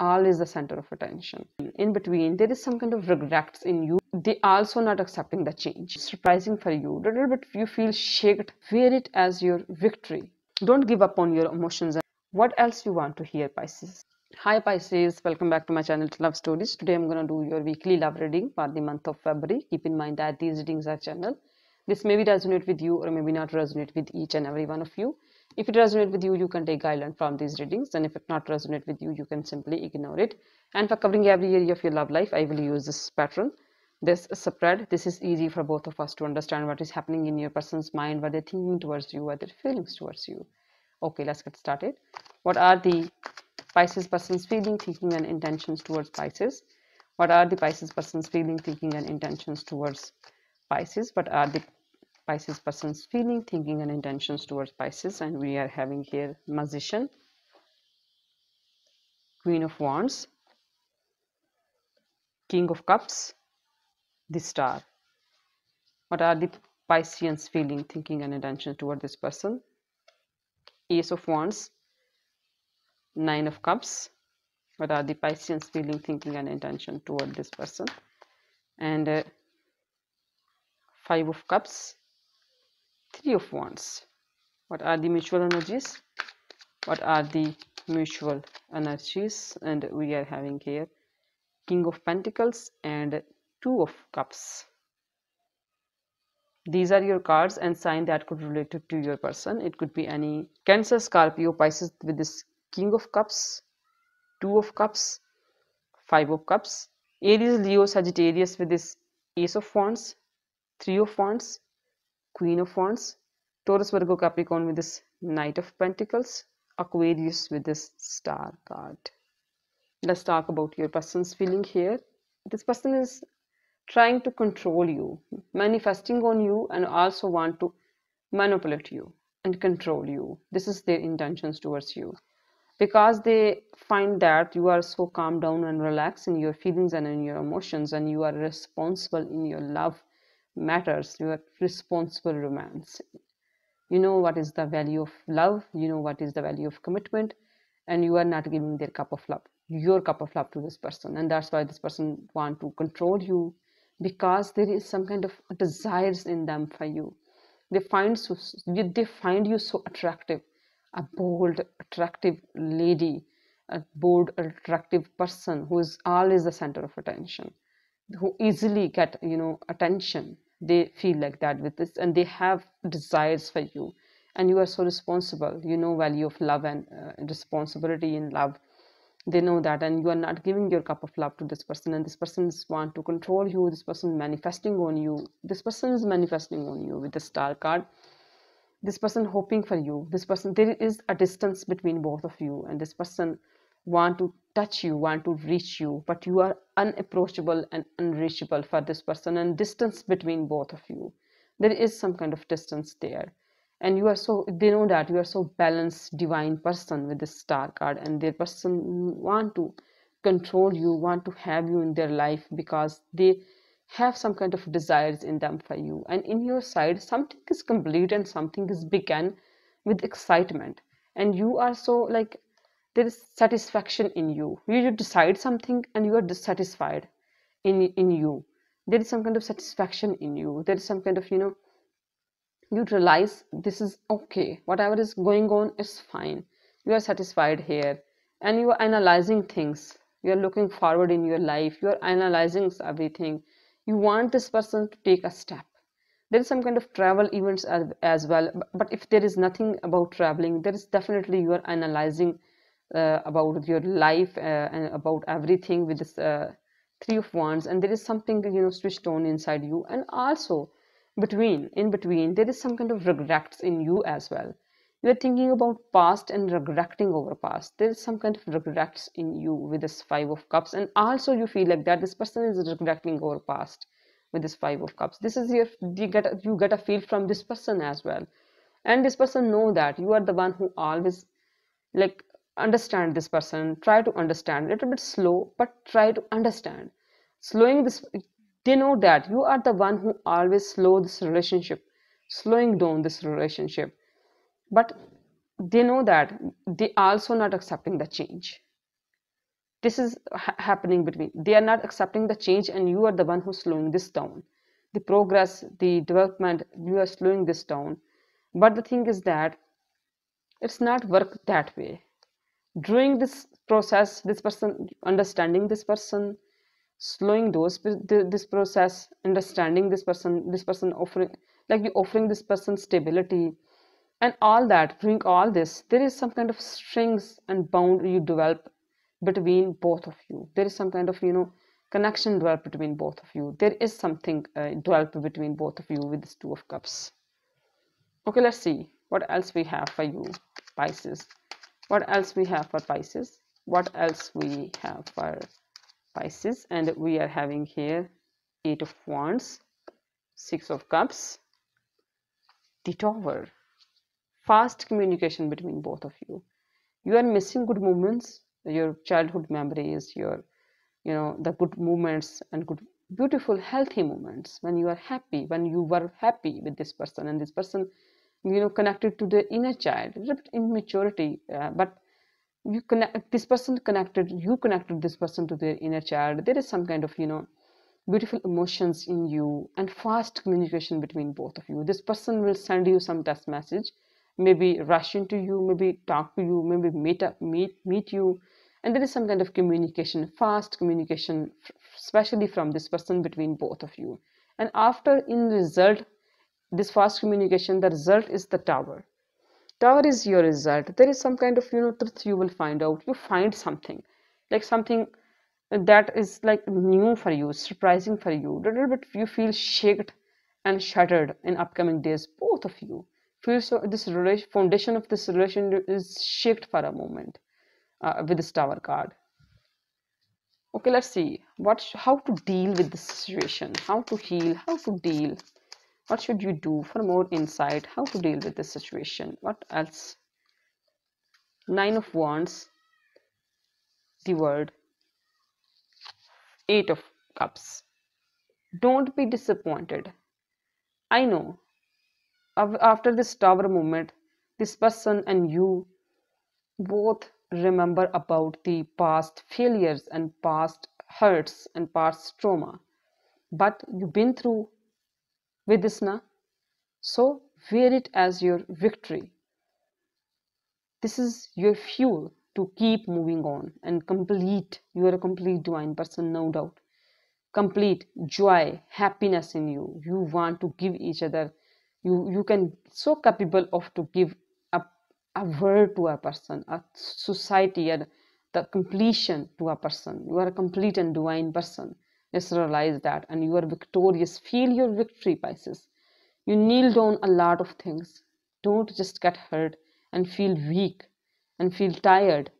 all is the center of attention. In between, there is some kind of regrets in you. They also not accepting the change. Surprising for you. A little bit you feel shaken. Wear it as your victory. Don't give up on your emotions. What else you want to hear, Pisces? Hi Pisces, welcome back to my channel Love Stories. Today I'm going to do your weekly love reading for the month of February. Keep in mind that these readings are channel. This maybe resonate with you or maybe not resonate with each and every one of you. If it resonates with you, you can take guidelines from these readings, and if it not resonate with you, you can simply ignore it. And for covering every area of your love life, I will use this pattern, this spread. This is easy for both of us to understand what is happening in your person's mind, what they're thinking towards you, what their feelings towards you. Okay, let's get started. What are the Pisces person's feeling, thinking, and intentions towards Pisces? What are the Pisces person's feeling, thinking, and intentions towards Pisces? What are the Pisces person's feeling, thinking, and intentions towards Pisces? And we are having here Magician, Queen of Wands, King of Cups, the Star. What are the Pisceans feeling, thinking, and intentions toward this person? Ace of Wands, Nine of Cups. What are the Pisceans feeling, thinking, and intention toward this person? And Five of Cups, Three of Wands. What are the mutual energies? What are the mutual energies? And we are having here King of Pentacles and Two of Cups. These are your cards and sign that could relate to your person. It could be any Cancer, Scorpio, Pisces with this King of Cups, Two of Cups, Five of Cups. Aries, Leo, Sagittarius with this Ace of Wands, Three of Wands, Queen of Wands. Taurus, Virgo, Capricorn with this Knight of Pentacles. Aquarius with this Star card. Let's talk about your person's feeling here. This person is trying to control you, manifesting on you, and also want to manipulate you and control you. This is their intentions towards you, because they find that you are so calm down and relaxed in your feelings and in your emotions, and you are responsible in your love matters. You are responsible romance. You know what is the value of love, you know what is the value of commitment, and you are not giving their cup of love, your cup of love to this person. And that's why this person want to control you, because there is some kind of desires in them for you. They find you so attractive, a bold attractive lady, a bold attractive person who is always the center of attention, who easily get attention. They feel like that with this, and they have desires for you, and you are so responsible. You know value of love and responsibility in love. They know that, and you are not giving your cup of love to this person, and this person want to control you. This person manifesting on you. This person is manifesting on you with the Star card. This person hoping for you. This person, there is a distance between both of you, and this person want to touch you, want to reach you, but you are unapproachable and unreachable for this person, and distance between both of you. There is some kind of distance there, and you are so, they know that you are so balanced divine person with this Star card, and their person want to control you, want to have you in their life, because they have some kind of desires in them for you. And in your side, something is complete and something is begun with excitement, and you are so like, there is satisfaction in you. You decide something and you are dissatisfied in you. There is some kind of satisfaction in you. There is some kind of you realize this is okay, whatever is going on is fine. You are satisfied here, and you are analyzing things. You are looking forward in your life. You are analyzing everything. You want this person to take a step. There is some kind of travel events as well, but if there is nothing about traveling, there is definitely you are analyzing about your life and about everything with this Three of Wands, and there is something switched on inside you. And also in between there is some kind of regrets in you as well. You are thinking about past and regretting over past. There is some kind of regrets in you with this Five of Cups, and also you feel like that this person is regretting over past with this Five of Cups. This is your, you get a feel from this person as well, and this person know that you are the one who always like understand this person. Try to understand a little bit slow, but try to understand. Slowing this, they know that you are the one who always slow this relationship, slowing down this relationship, but they know that they also not accepting the change. This is happening between, they are not accepting the change, and you are the one who's slowing this down. The progress, the development, you are slowing this down. But the thing is that it's not work that way. During this process, this person understanding this person, slowing this process, understanding this person offering, like you offering this person stability and all that. Doing all this, there is some kind of strings and bound you develop between both of you. There is some kind of, connection developed between both of you. There is something developed between both of you with this Two of Cups. Okay, let's see what else we have for you, Pisces. What else we have for Pisces? What else we have for Pisces? And we are having here Eight of Wands, Six of Cups, the Tower. Fast communication between both of you. You are missing good moments, your childhood memories, your, the good moments and good, beautiful, healthy moments when you are happy, when you were happy with this person, and this person, connected to the inner child, a bit immaturity, but you connect, this person connected, you connected this person to their inner child. There is some kind of, beautiful emotions in you and fast communication between both of you. This person will send you some text message, maybe rush into you, maybe talk to you, maybe meet you, and there is some kind of communication, fast communication, especially from this person between both of you. And after, in result, this fast communication, the result is the Tower. Tower is your result. There is some kind of, truth you will find out. You find something, like something that is like new for you, surprising for you. A little bit you feel shaken and shattered in upcoming days. Both of you feel so. This foundation of this relation is shaken for a moment with this Tower card. Okay, let's see how to deal with this situation, how to heal, how to deal. What should you do? For more insight, how to deal with this situation? What else? Nine of Wands, the Word, Eight of Cups. Don't be disappointed. I know after this Tower moment, this person and you both remember about the past failures and past hurts and past trauma. But you've been through with this now, so wear it as your victory. This is your fuel to keep moving on and complete. You are a complete divine person, no doubt. Complete joy, happiness in you. You want to give each other. You can so capable of to give a word to a person, a society, and the completion to a person. You are a complete and divine person. Just realize that, and you are victorious. Feel your victory, Pisces. You kneel down a lot of things. Don't just get hurt and feel weak and feel tired.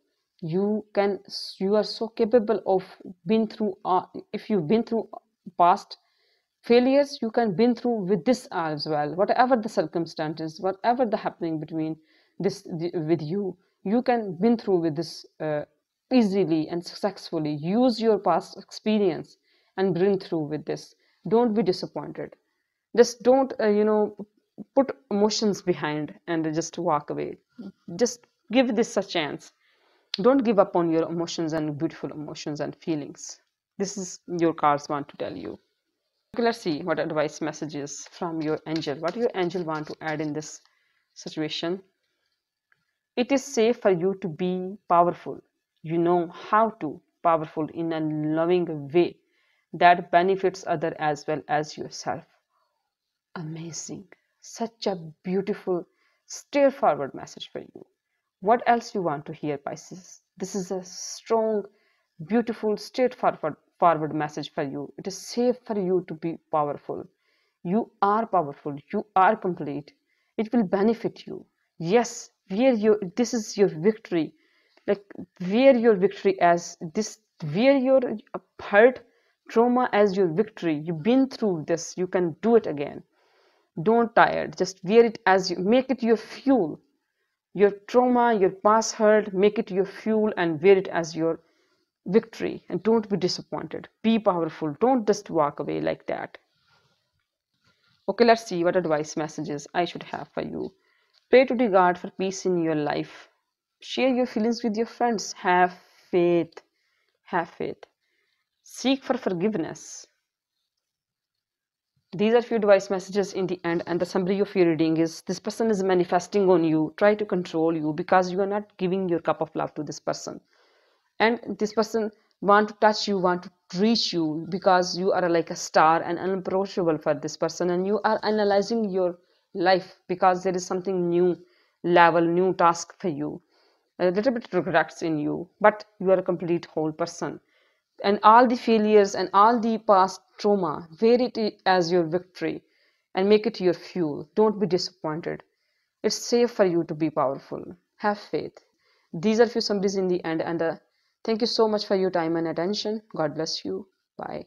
You are so capable of been through, if you've been through past failures, you can been through with this as well. Whatever the circumstances, whatever the happening between with you, you can been through with this easily and successfully. Use your past experience and bring through with this. Don't be disappointed. Just don't put emotions behind and just walk away. Just give this a chance. Don't give up on your emotions and beautiful emotions and feelings. This is your cards want to tell you. Okay, let's see what advice messages from your angel. What your angel want to add in this situation? It is safe for you to be powerful. You know how to powerful in a loving way that benefits other as well as yourself. Amazing. Such a beautiful, straightforward message for you. What else you want to hear, Pisces? This is a strong, beautiful, straightforward message for you. It is safe for you to be powerful. You are powerful. You are complete. It will benefit you. Yes, this is your victory. Like, wear your victory as this. Wear your hurt, trauma as your victory. You've been through this. You can do it again. Don't tired. Just wear it as you make it your fuel. Your trauma, your past hurt, make it your fuel and wear it as your victory. And don't be disappointed. Be powerful. Don't just walk away like that. Okay, let's see what advice messages I should have for you. Pray to the God for peace in your life. Share your feelings with your friends. Have faith. Have faith. Seek for forgiveness. These are few advice messages in the end, and the summary of your reading is this person is manifesting on you, try to control you because you are not giving your cup of love to this person. And this person want to touch you, want to reach you because you are like a star and unapproachable for this person, and you are analyzing your life because there is something new level, new task for you. A little bit regrets in you, but you are a complete whole person, and all the failures and all the past trauma, wear it as your victory and make it your fuel. Don't be disappointed. It's safe for you to be powerful. Have faith. These are few summaries in the end, and thank you so much for your time and attention. God bless you. Bye.